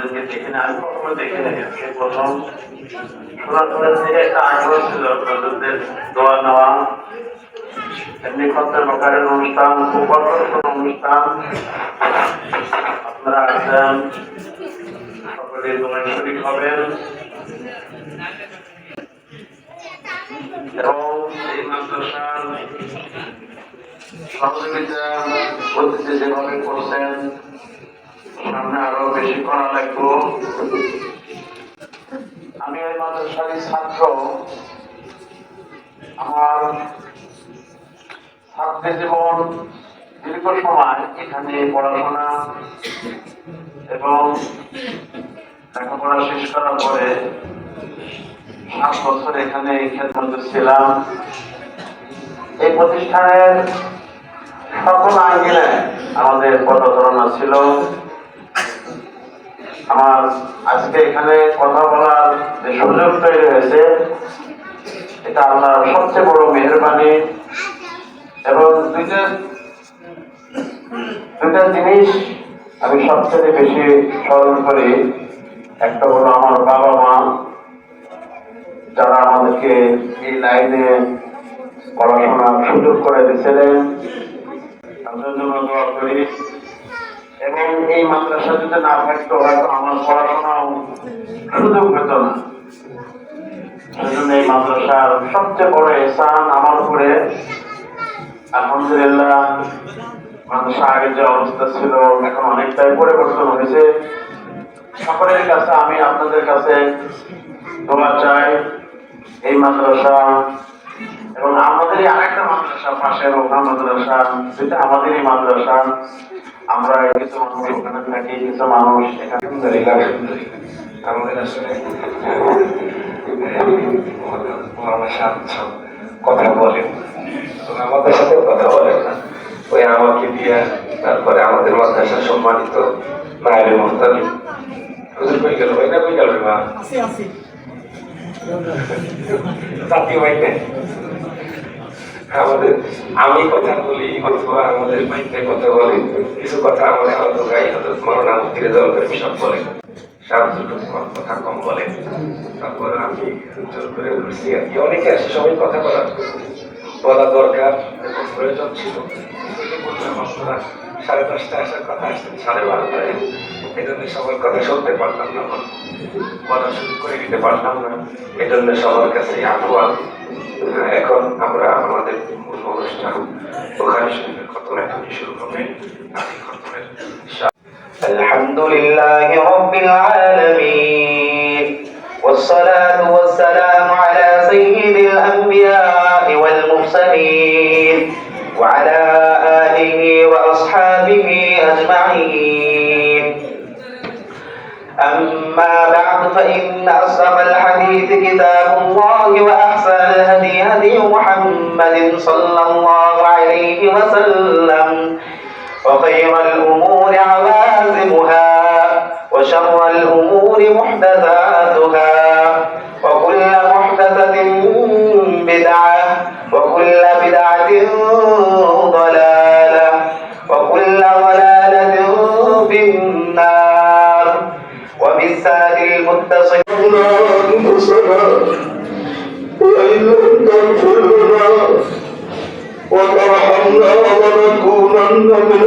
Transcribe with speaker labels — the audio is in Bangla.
Speaker 1: আপনাদেরকে দেখে না, আমি কখনো দেখে নাই, আজকে প্রথম শোনার থেকে একটা আগ্রহ ছিল আপনাদের দোয়া নেওয়া। এমনি খতের মকারের অনুষ্ঠান, খুব আকর্ষণ অনুষ্ঠান, আপনারা আসেন, সকলে দোয়া শরীক হবেন এবং এই মাদ্রাসার সহযোগিতা অতীতে যেভাবে করছেন সামনে আরো বেশি করা লাগবে। আমি এই মাদ্রাসারই ছাত্র, আমার ছাত্রী জীবন দীর্ঘ সময় এখানে পড়াশোনা এবং লেখাপড়া শেষ করার পরে 7 বছর এখানে খেদমতে ছিলাম। এই প্রতিষ্ঠানের সকল আঙ্গিলে আমাদের পদচারণা ছিল। আমার আজকে এখানে কথা বলার যে সুযোগ তৈরি হয়েছে, এটা আল্লাহর সবচেয়ে বড় মেহেরবানি। এবং দুইটা জিনিস আমি সবচেয়ে বেশি স্মরণ করি। একটা হলো আমার বাবা মা, যারা আমাদেরকে এই লাইনে পড়াশোনার সুযোগ করে দিয়েছিলেন, তাদের জন্য দোয়া করি। এবং এই মাদ্রাসা যদি না থাকতো হয়তো আমার পড়াশোনাও সুযোগ হতো না। সেজন্য এই মাদ্রাসার সবচেয়ে বড় এহসান আমার উপরে। আলহামদুলিল্লাহ, মাদ্রাসা আগে যে অবস্থা ছিল এখন অনেকটাই পরিবর্তন হয়েছে। সকলের কাছে আমি আপনাদের কাছে দোয়া চাই। এই মাদ্রাসা এবং আমাদেরই আরেকটা মাদ্রাসা, পাশের ওখান মাদ্রাসা, যেটা আমাদেরই মাদ্রাসা, আমরা কিছু মানুষ ওখানে থাকি, কিছু মানুষ এখানে।
Speaker 2: আমাদের আসলে কথা বলেন, আমাদের সাথেও কথা বলেন না, ওই আমাকে দিয়ে। তারপরে আমাদের মাদ্রাসার সম্মানিত নায়েবে মুফতি হুজুর কই গেল, ওইটা কই গেল মা জাতীয় ভাইতে আমাদের। আমি কথা বলি অথবা আমাদের ভাইতে কথা বলি, কিছু কথা আমাদের হয়তো গাই হয়তো মরণা মুক্তির দরকার সব বলে, কথা কম বলে। তারপর আমি জোর করে বলছি আর কি, অনেকে আসে, সবাই কথা বলা দরকার এবং প্রয়োজন ছিল। আপনারা 5:30টায় আসার কথা, আসতেন 12:30টায়। এই জন্য সবার কথা শুনতে পারলাম না, বলা শুরু করে দিতে পারলাম না। এই জন্য সবার কাছে আহ্বান, এখন আমরা আমাদের মূল অনুষ্ঠান বুখারী শরীফের খতম এখন শুরু হবে। আমি খতমের
Speaker 3: আলহামদুলিল্লাহি রাব্বিল আলামিন والصلاة والسلام على سيد الأنبياء والمرسلين وعلى آله وأصحابه أجمعين. أما بعد، فإن أصدق الحديث كتاب الله، وأحسن الهدي هدي محمد صلى الله عليه وسلم، وخير الأمور عوازمها، وشر الأمور محدثاتها، وكل محدثة بدعة، وكل بدعة ضلالة، وكل ضلالة في النار. وبالساد المتصل
Speaker 4: وإن لم تغفر لنا وترحمنا لنكونن من